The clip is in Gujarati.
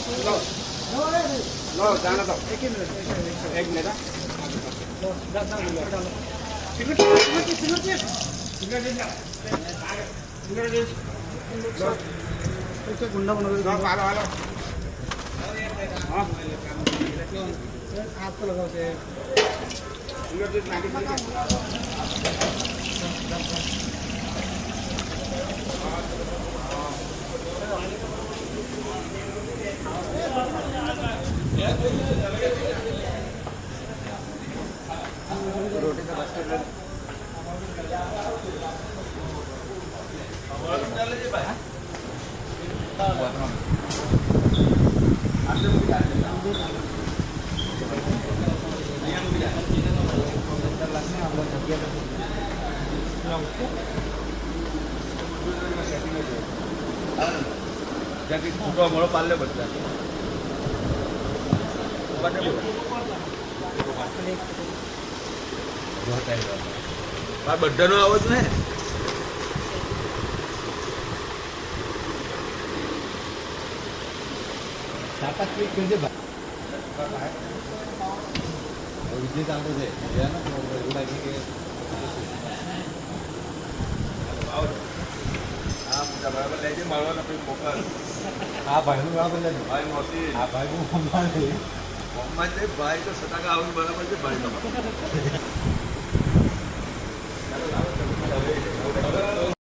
लो जाना तो एक मिनट गुंडा बनो आपको लगाओ से रोटी का बास्केट ફૂટવા મળો પાલે બધા બધાનો આવો જ ને વિજય ચાલતો છે બરાબર લઈ જાય મારવા મોકલ હા ભાઈ બરાબર લે ભાઈ મોસી હા ભાઈ હું ભાઈ તો સટાકા આવું બરાબર છે ભાઈ તમારે